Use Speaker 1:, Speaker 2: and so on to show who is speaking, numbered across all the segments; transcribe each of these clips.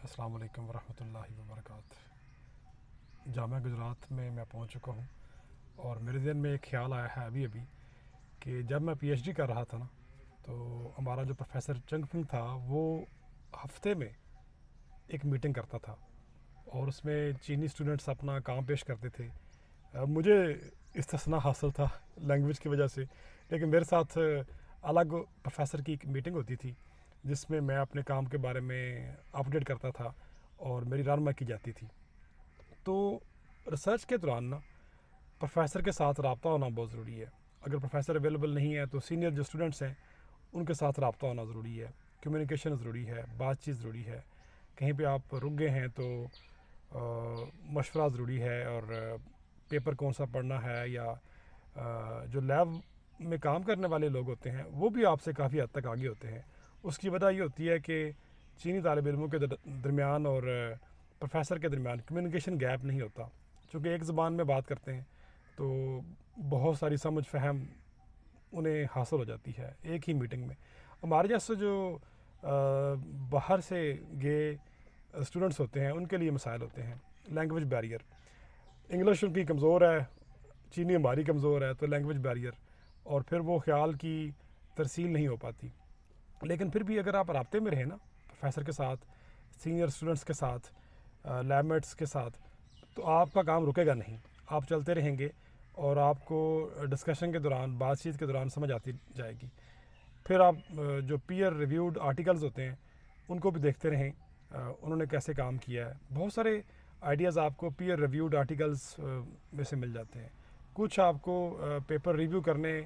Speaker 1: अस्सलाम वालेकुम वरहमतुल्लाहि वबरकातुहू। जामिया गुजरात में मैं पहुंच चुका हूं और मेरे ज़हन में एक ख़्याल आया है अभी अभी कि जब मैं पीएचडी कर रहा था ना, तो हमारा जो प्रोफेसर चंगफिंग था वो हफ्ते में एक मीटिंग करता था और उसमें चीनी स्टूडेंट्स अपना काम पेश करते थे। मुझे इस्तिस्ना हासिल था लैंग्वेज की वजह से, लेकिन मेरे साथ अलग प्रोफेसर की एक मीटिंग होती थी जिसमें मैं अपने काम के बारे में अपडेट करता था और मेरी रहनुमा की जाती थी। तो रिसर्च के दौरान ना प्रोफेसर के साथ रब्ता होना बहुत ज़रूरी है। अगर प्रोफेसर अवेलेबल नहीं है तो सीनियर जो स्टूडेंट्स हैं उनके साथ रब्ता होना ज़रूरी है। कम्युनिकेशन ज़रूरी है, बातचीत ज़रूरी है। कहीं पे आप रुक गए हैं तो मशवरा ज़रूरी है, और पेपर कौन सा पढ़ना है, या जो लैब में काम करने वाले लोग होते हैं वो भी आपसे काफ़ी हद तक आगे होते हैं। उसकी वजह ये होती है कि चीनी तालिब इल्मों के दरमियान और प्रोफेसर के दरमियान कम्युनिकेशन गैप नहीं होता। चूँकि एक ज़बान में बात करते हैं तो बहुत सारी समझ फ़हम उन्हें हासिल हो जाती है एक ही मीटिंग में। हमारे जैसे जो बाहर से गए स्टूडेंट्स होते हैं उनके लिए मसाइल होते हैं। लैंग्वेज बैरियर, इंग्लिश उनकी कमज़ोर है, चीनी हमारी कमज़ोर है, तो लैंग्वेज बैरियर, और फिर वो ख्याल की तरसील नहीं हो पाती। लेकिन फिर भी अगर आप राब्ते में रहें ना प्रोफेसर के साथ, सीनियर स्टूडेंट्स के साथ, लैबमेट्स के साथ, तो आपका काम रुकेगा नहीं। आप चलते रहेंगे और आपको डिस्कशन के दौरान, बातचीत के दौरान समझ आती जाएगी। फिर आप जो पीयर रिव्यूड आर्टिकल्स होते हैं उनको भी देखते रहें, उन्होंने कैसे काम किया है। बहुत सारे आइडियाज़ आपको पीयर रिव्यूड आर्टिकल्स में से मिल जाते हैं। कुछ आपको पेपर रिव्यू करने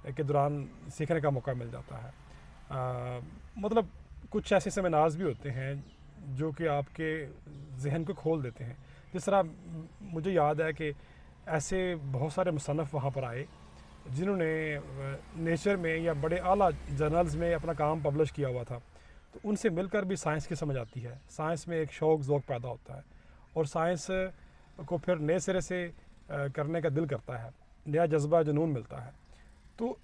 Speaker 1: के दौरान सीखने का मौका मिल जाता है। मतलब कुछ ऐसे सेमिनार्स भी होते हैं जो कि आपके जहन को खोल देते हैं। जिस तरह मुझे याद है कि ऐसे बहुत सारे मुसन्नफ़ वहाँ पर आए जिन्होंने नेचर में या बड़े आला जर्नल्स में अपना काम पब्लिश किया हुआ था, तो उनसे मिलकर भी साइंस की समझ आती है। साइंस में एक शौक़ ज़ौक़ पैदा होता है और साइंस को फिर नए सिरे से करने का दिल करता है, नया जज्बा जुनून मिलता है। तो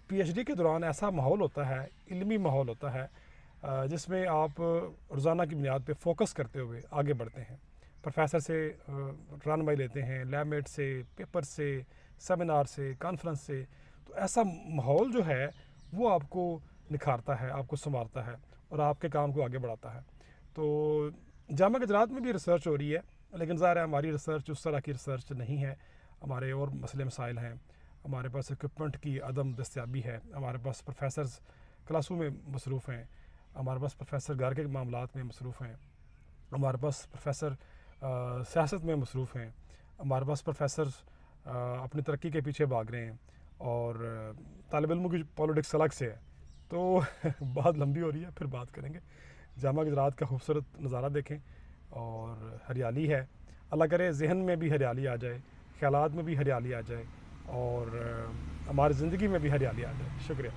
Speaker 1: पीएचडी के दौरान ऐसा माहौल होता है, इल्मी माहौल होता है, जिसमें आप रोज़ाना की बुनियाद पे फोकस करते हुए आगे बढ़ते हैं। प्रोफेसर से रहनुमाई लेते हैं, लैबमेट से, पेपर से, सेमिनार से, कॉन्फ्रेंस से। तो ऐसा माहौल जो है वो आपको निखारता है, आपको संवारता है और आपके काम को आगे बढ़ाता है। तो जामिया गुजरात में भी रिसर्च हो रही है, लेकिन ज़ाहिर है हमारी रिसर्च उस तरह की रिसर्च नहीं है। हमारे और मसले मसाइल हैं। हमारे पास इक्विपमेंट की अदम दस्तयाबी है, हमारे पास प्रोफेसर्स क्लासों में मसरूफ़ हैं, हमारे पास प्रोफेसर घर के मामलात में मसरूफ़ हैं, हमारे पास प्रोफेसर सियासत में मसरूफ़ हैं, हमारे पास प्रोफेसर अपनी तरक्की के पीछे भाग रहे हैं, और तालिब इल्मों की पॉलिटिक्स अलग से है। तो बात लंबी हो रही है, फिर बात करेंगे। जामिया गुजरात का खूबसूरत नज़ारा देखें और हरियाली है। अल्लाह करे जहन में भी हरियाली आ जाए, ख्यालात में भी हरियाली आ जाए, और हमारी ज़िंदगी में भी हरियाली आ जाए। शुक्रिया।